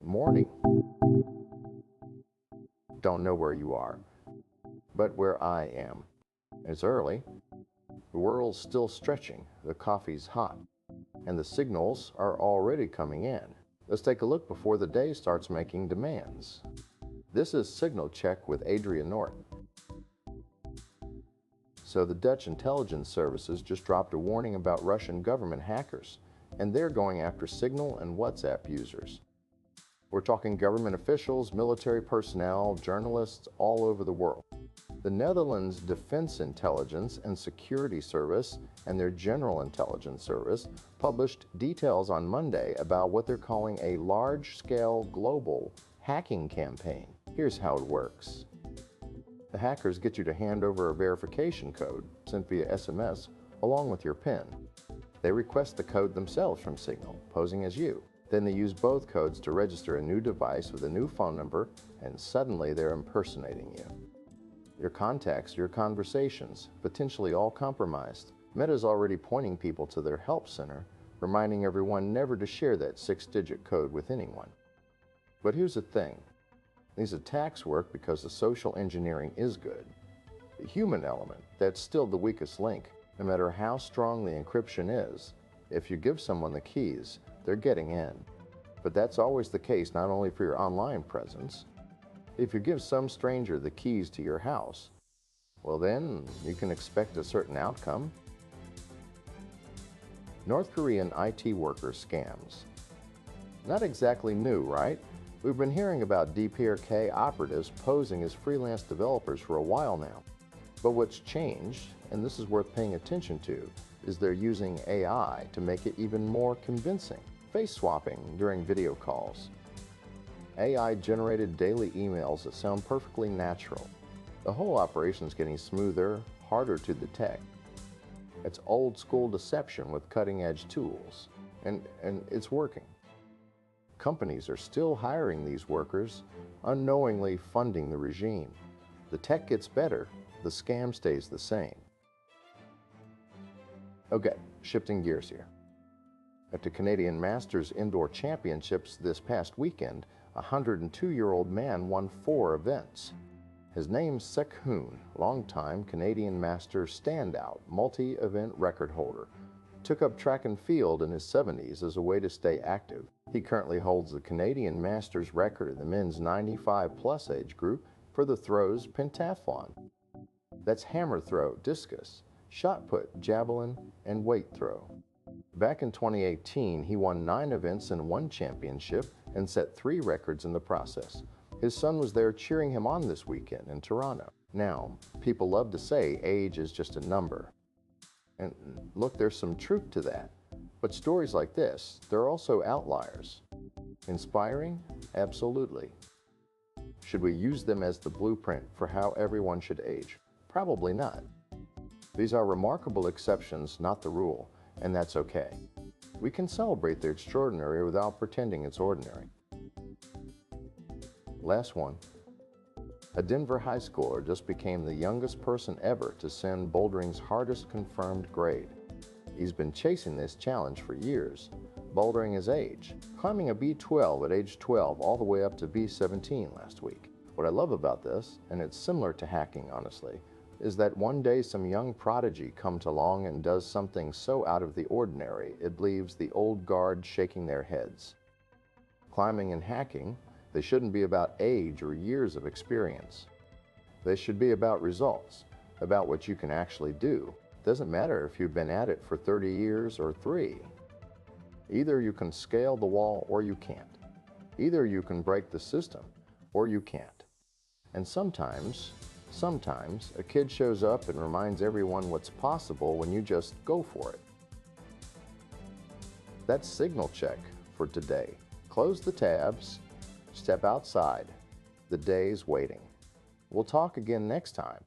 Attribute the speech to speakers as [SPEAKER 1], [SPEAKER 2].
[SPEAKER 1] morning. Don't know where you are, but where I am. It's early. The world's still stretching, the coffee's hot, and the signals are already coming in. Let's take a look before the day starts making demands. This is Signal Check with Adrian Norton. So the Dutch intelligence services just dropped a warning about Russian government hackers, and they're going after Signal and WhatsApp users. We're talking government officials, military personnel, journalists all over the world. The Netherlands Defense Intelligence and Security Service and their General Intelligence Service published details on Monday about what they're calling a large-scale global hacking campaign. Here's how it works. The hackers get you to hand over a verification code sent via SMS along with your PIN. They request the code themselves from Signal, posing as you. Then they use both codes to register a new device with a new phone number, and suddenly they're impersonating you. Your contacts, your conversations, potentially all compromised. Meta's already pointing people to their help center, reminding everyone never to share that 6-digit code with anyone. But here's the thing. These attacks work because the social engineering is good. The human element, that's still the weakest link. No matter how strong the encryption is, if you give someone the keys, they're getting in. But that's always the case not only for your online presence. If you give some stranger the keys to your house, well then, you can expect a certain outcome. North Korean IT worker scams. Not exactly new, right? We've been hearing about DPRK operatives posing as freelance developers for a while now. But what's changed, and this is worth paying attention to, is they're using AI to make it even more convincing. Face swapping during video calls. AI-generated daily emails that sound perfectly natural. The whole operation is getting smoother, harder to detect. It's old-school deception with cutting-edge tools, and it's working. Companies are still hiring these workers, unknowingly funding the regime. The tech gets better, the scam stays the same. Okay, shifting gears here. At the Canadian Masters Indoor Championships this past weekend, a 102-year-old man won 4 events. His name's Sek Hoon, longtime Canadian Masters standout, multi-event record holder. Took up track and field in his 70s as a way to stay active. He currently holds the Canadian Masters record in the men's 95-plus age group for the throws pentathlon. That's hammer throw, discus, shot put, javelin, and weight throw. Back in 2018, he won 9 events and 1 championship and set 3 records in the process. His son was there cheering him on this weekend in Toronto. Now, people love to say age is just a number. And look, there's some truth to that. But stories like this, they're also outliers. Inspiring? Absolutely. Should we use them as the blueprint for how everyone should age? Probably not. These are remarkable exceptions, not the rule, and that's okay. We can celebrate the extraordinary without pretending it's ordinary. Last one. A Denver high schooler just became the youngest person ever to send bouldering's hardest confirmed grade. He's been chasing this challenge for years, bouldering his age, climbing a B12 at age 12 all the way up to B17 last week. What I love about this, and it's similar to hacking honestly, is that one day some young prodigy comes along and does something so out of the ordinary it leaves the old guard shaking their heads. Climbing and hacking, they shouldn't be about age or years of experience. They should be about results, about what you can actually do. Doesn't matter if you've been at it for 30 years or 3. Either you can scale the wall or you can't. Either you can break the system or you can't. And sometimes a kid shows up and reminds everyone what's possible when you just go for it. That's Signal Check for today. Close the tabs, step outside. The day's waiting. We'll talk again next time.